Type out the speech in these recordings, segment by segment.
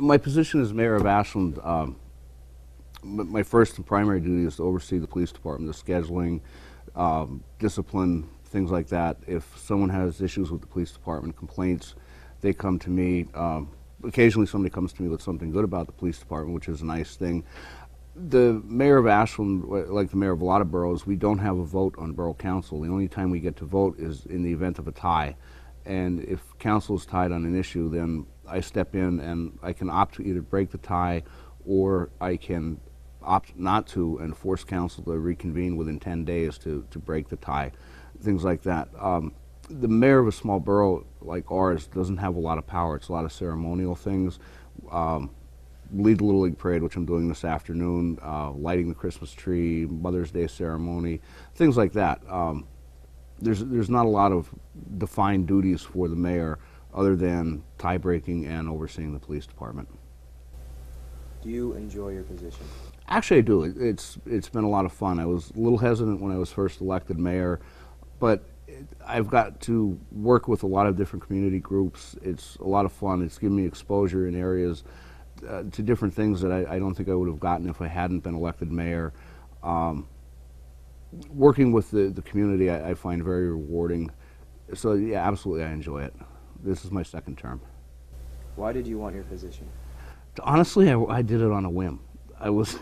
My position as mayor of Ashland, my first and primary duty is to oversee the police department, the scheduling, discipline, things like that. If someone has issues with the police department, complaints, they come to me. Occasionally somebody comes to me with something good about the police department, which is a nice thing. The mayor of Ashland, like the mayor of a lot of boroughs, we don't have a vote on borough council. The only time we get to vote is in the event of a tie. And if council is tied on an issue, then I step in and I can opt to either break the tie, or I can opt not to and force council to reconvene within 10 days to break the tie, things like that. The mayor of a small borough like ours doesn't have a lot of power. It's a lot of ceremonial things. Lead the Little League Parade, which I'm doing this afternoon, lighting the Christmas tree, Mother's Day ceremony, things like that. There's not a lot of defined duties for the mayor other than tie breaking and overseeing the police department. Do you enjoy your position? Actually, I do. It's been a lot of fun. I was a little hesitant when I was first elected mayor, but I've got to work with a lot of different community groups. It's a lot of fun. It's given me exposure in areas to different things that I don't think I would have gotten if I hadn't been elected mayor. Working with the community I find very rewarding. So yeah, absolutely I enjoy it. This is my second term. Why did you want your position? Honestly, I did it on a whim. I was,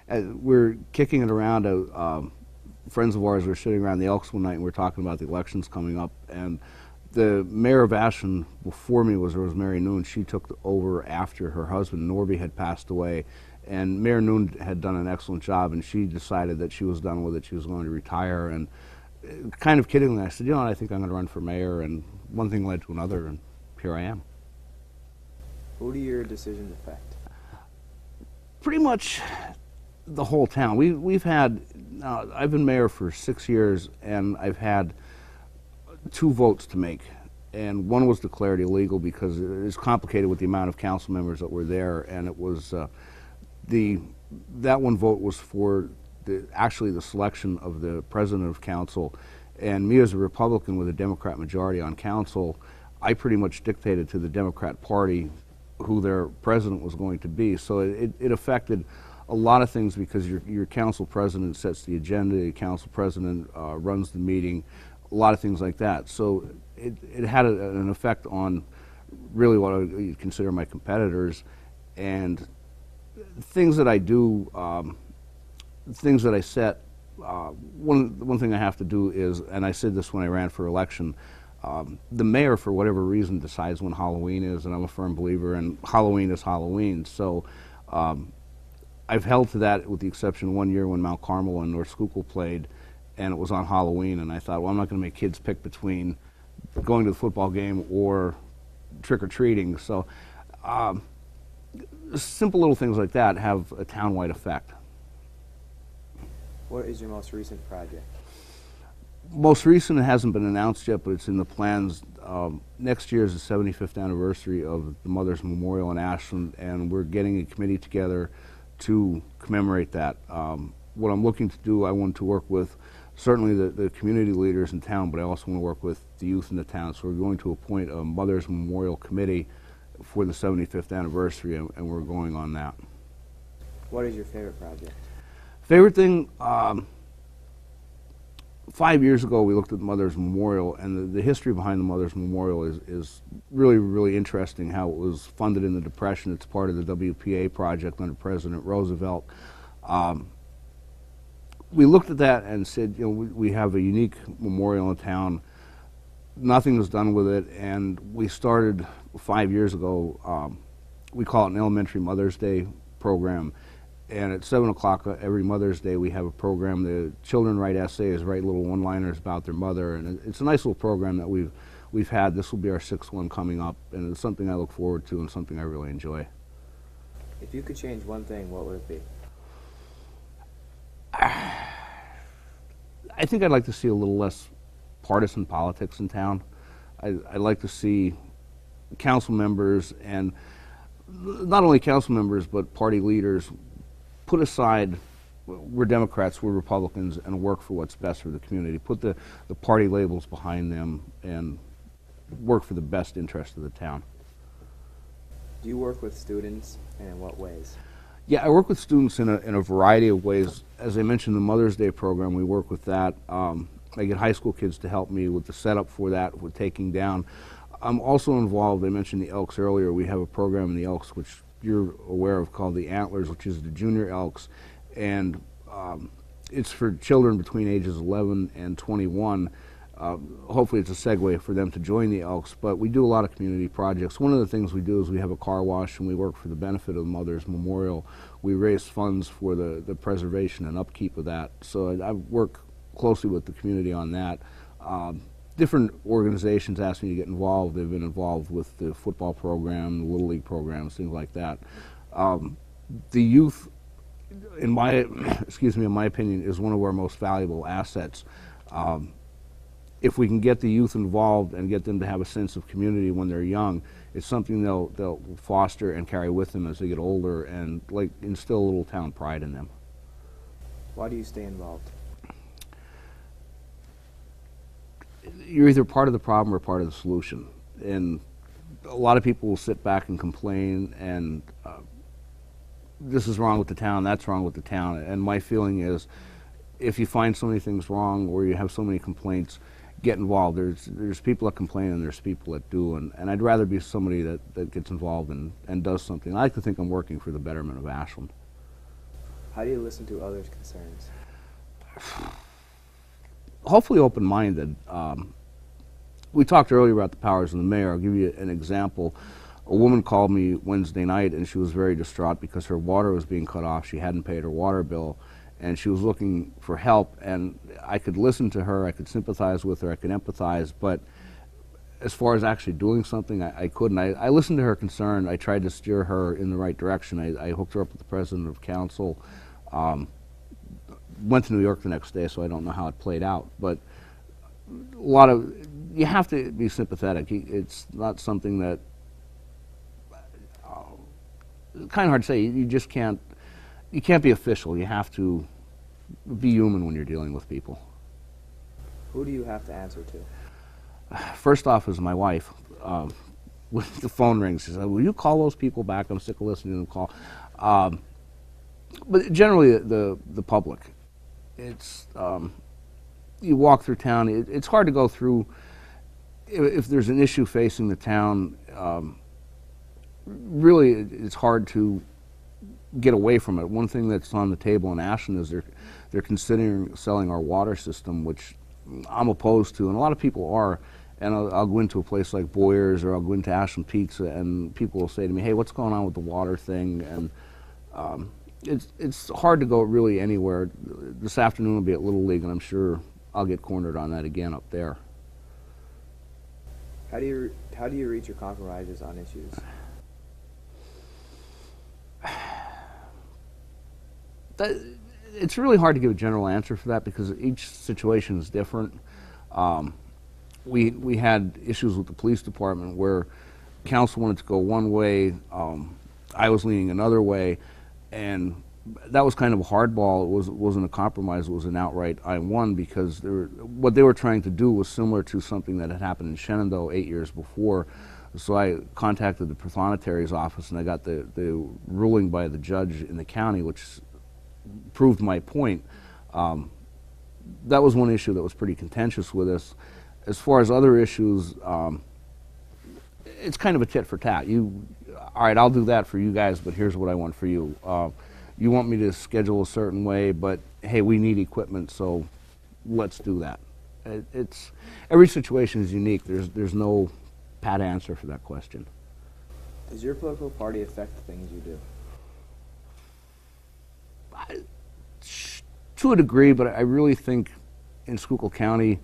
we're kicking it around. Friends of ours were sitting around the Elks one night and we were talking about the elections coming up, and the mayor of Ashland before me was Rosemary Noon. She took over after her husband Norby had passed away, and Mayor Noon had done an excellent job, and she decided that she was done with it. She was going to retire, and kind of kiddingly I said, you know what, I think I'm going to run for mayor, and one thing led to another, and here I am. Who do your decisions affect? Pretty much the whole town. We've had, I've been mayor for 6 years, and I've had 2 votes to make, and one was declared illegal because it is complicated with the amount of council members that were there, and it was that one vote was for actually the selection of the president of council, and me as a Republican with a Democrat majority on council, I pretty much dictated to the Democrat Party who their president was going to be. So it affected a lot of things because your council president sets the agenda, your council president runs the meeting, a lot of things like that. So it had an effect on really what I would consider my competitors, and things that I do, things that I set. One thing I have to do is, and I said this when I ran for election, the mayor, for whatever reason, decides when Halloween is, and I'm a firm believer in Halloween is Halloween. So I've held to that, with the exception one year when Mount Carmel and North Schuylkill played, and it was on Halloween, and I thought, well, I'm not going to make kids pick between going to the football game or trick-or-treating. So simple little things like that have a town-wide effect. What is your most recent project? Most recent, it hasn't been announced yet, but it's in the plans. Next year is the 75th anniversary of the Mother's Memorial in Ashland, and we're getting a committee together to commemorate that. What I'm looking to do, I want to work with certainly the community leaders in town, but I also want to work with the youth in the town. So we're going to appoint a Mother's Memorial Committee for the 75th anniversary, and we're going on that. What is your favorite project? Favorite thing, 5 years ago we looked at the Mother's Memorial, and the history behind the Mother's Memorial is really, really interesting. How it was funded in the Depression. It's part of the WPA project under President Roosevelt. We looked at that and said, you know, we have a unique memorial in town. Nothing was done with it, and we started 5 years ago. We call it an Elementary Mother's Day program. And at 7 o'clock every Mother's Day, we have a program. The children write essays, write little one-liners about their mother, and it's a nice little program that we've had. This will be our 6th one coming up, and it's something I look forward to and something I really enjoy. If you could change one thing, what would it be? I think I'd like to see a little less partisan politics in town. I'd like to see council members, and not only council members, but party leaders, put aside, we're Democrats, we're Republicans, and work for what's best for the community. Put the party labels behind them and work for the best interest of the town. Do you work with students, and in what ways? Yeah, I work with students in a variety of ways. As I mentioned, the Mother's Day program, we work with that. I get high school kids to help me with the setup for that, with taking down. I'm also involved, I mentioned the Elks earlier. We have a program in the Elks, which you're aware of, called the Antlers, which is the junior Elks. And it's for children between ages 11 and 21. Hopefully it's a segue for them to join the Elks, but we do a lot of community projects. One of the things we do is we have a car wash, and we work for the benefit of the Mother's Memorial. We raise funds for the preservation and upkeep of that. So I work closely with the community on that. Different organizations ask me to get involved. They've been involved with the football program, the Little League programs, things like that. The youth, in my opinion, is one of our most valuable assets. If we can get the youth involved and get them to have a sense of community when they're young, it's something they'll foster and carry with them as they get older, and like instill a little town pride in them. Why do you stay involved? You're either part of the problem or part of the solution. And a lot of people will sit back and complain, and this is wrong with the town, that's wrong with the town. And my feeling is, if you find so many things wrong or you have so many complaints, get involved. There's people that complain and there's people that do, and I'd rather be somebody that gets involved and does something. I like to think I'm working for the betterment of Ashland. How do you listen to others' concerns? Hopefully open-minded. We talked earlier about the powers of the mayor. I'll give you an example. A woman called me Wednesday night, and she was very distraught because her water was being cut off. She hadn't paid her water bill, and she was looking for help. And I could listen to her, I could sympathize with her, I could empathize, but as far as actually doing something, I couldn't. I listened to her concern. I tried to steer her in the right direction. I hooked her up with the president of council. Went to New York the next day, so I don't know how it played out. But you have to be sympathetic. It's not something that, kind of hard to say. You just can't be official. You have to be human when you're dealing with people. Who do you have to answer to? First off is my wife. When the phone rings, she says, "Will you call those people back? I'm sick of listening to them call." But generally, the public. It's you walk through town. It's hard to go through if there's an issue facing the town. Really, it's hard to get away from it. One thing that's on the table in Ashland is they're considering selling our water system, which I'm opposed to, and a lot of people are. And I'll go into a place like Boyer's, or I'll go into Ashland Pizza, and people will say to me, "Hey, what's going on with the water thing?" And it's hard to go really anywhere. This afternoon will be at Little League, and I'm sure I'll get cornered on that again up there. How do you reach your compromises on issues? It's really hard to give a general answer for that because each situation is different. We had issues with the police department where council wanted to go one way, I was leaning another way, and that was kind of a hardball. It wasn't a compromise, it was an outright I won, because what they were trying to do was similar to something that had happened in Shenandoah 8 years before. So I contacted the Prothonotari's office, and I got the ruling by the judge in the county, which proved my point. That was one issue that was pretty contentious with us. As far as other issues, it's kind of a tit for tat. All right, I'll do that for you guys, but here's what I want for you. You want me to schedule a certain way, but hey, we need equipment, so let's do that. Every situation is unique. There's no pat answer for that question. Does your political party affect the things you do? To a degree, but I really think in Schuylkill County,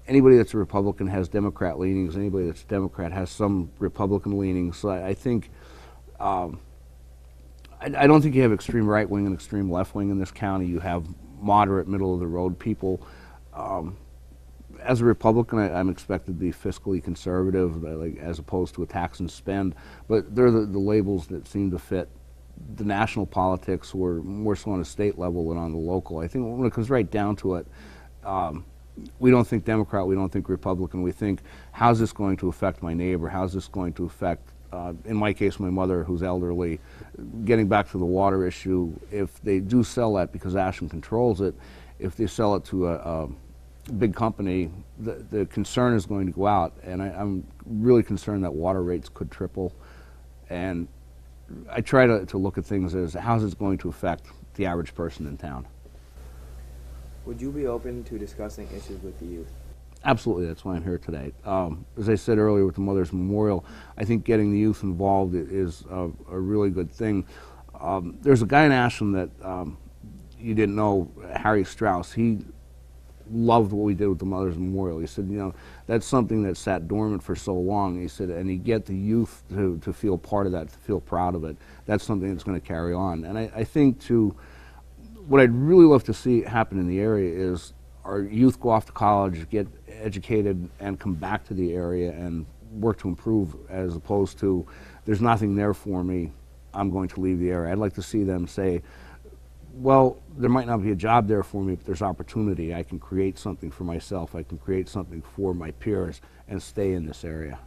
anybody that's a Republican has Democrat leanings. Anybody that's a Democrat has some Republican leanings. So I think, I don't think you have extreme right wing and extreme left wing in this county. You have moderate, middle of the road people. As a Republican, I'm expected to be fiscally conservative, as opposed to a tax and spend. But they're the labels that seem to fit the national politics, or more so on a state level than on the local. I think when it comes right down to it, we don't think Democrat, we don't think Republican. We think, how's this going to affect my neighbor? How's this going to affect in my case, my mother, who's elderly, getting back to the water issue, if they do sell that, because Ashland controls it, if they sell it to a big company, the concern is going to go out, and I'm really concerned that water rates could triple. And I try to look at things as how's it going to affect the average person in town. Would you be open to discussing issues with the youth? Absolutely, that's why I'm here today. As I said earlier with the Mother's Memorial, I think getting the youth involved is a really good thing. There's a guy in Ashland that you didn't know, Harry Strauss. He loved what we did with the Mother's Memorial. He said, you know, that's something that sat dormant for so long. He said, and you get the youth to feel part of that, to feel proud of it. That's something that's going to carry on. And I think what I'd really love to see happen in the area is our youth go off to college, get educated, and come back to the area and work to improve, as opposed to, there's nothing there for me, I'm going to leave the area. I'd like to see them say, well, there might not be a job there for me, but there's opportunity. I can create something for myself. I can create something for my peers and stay in this area.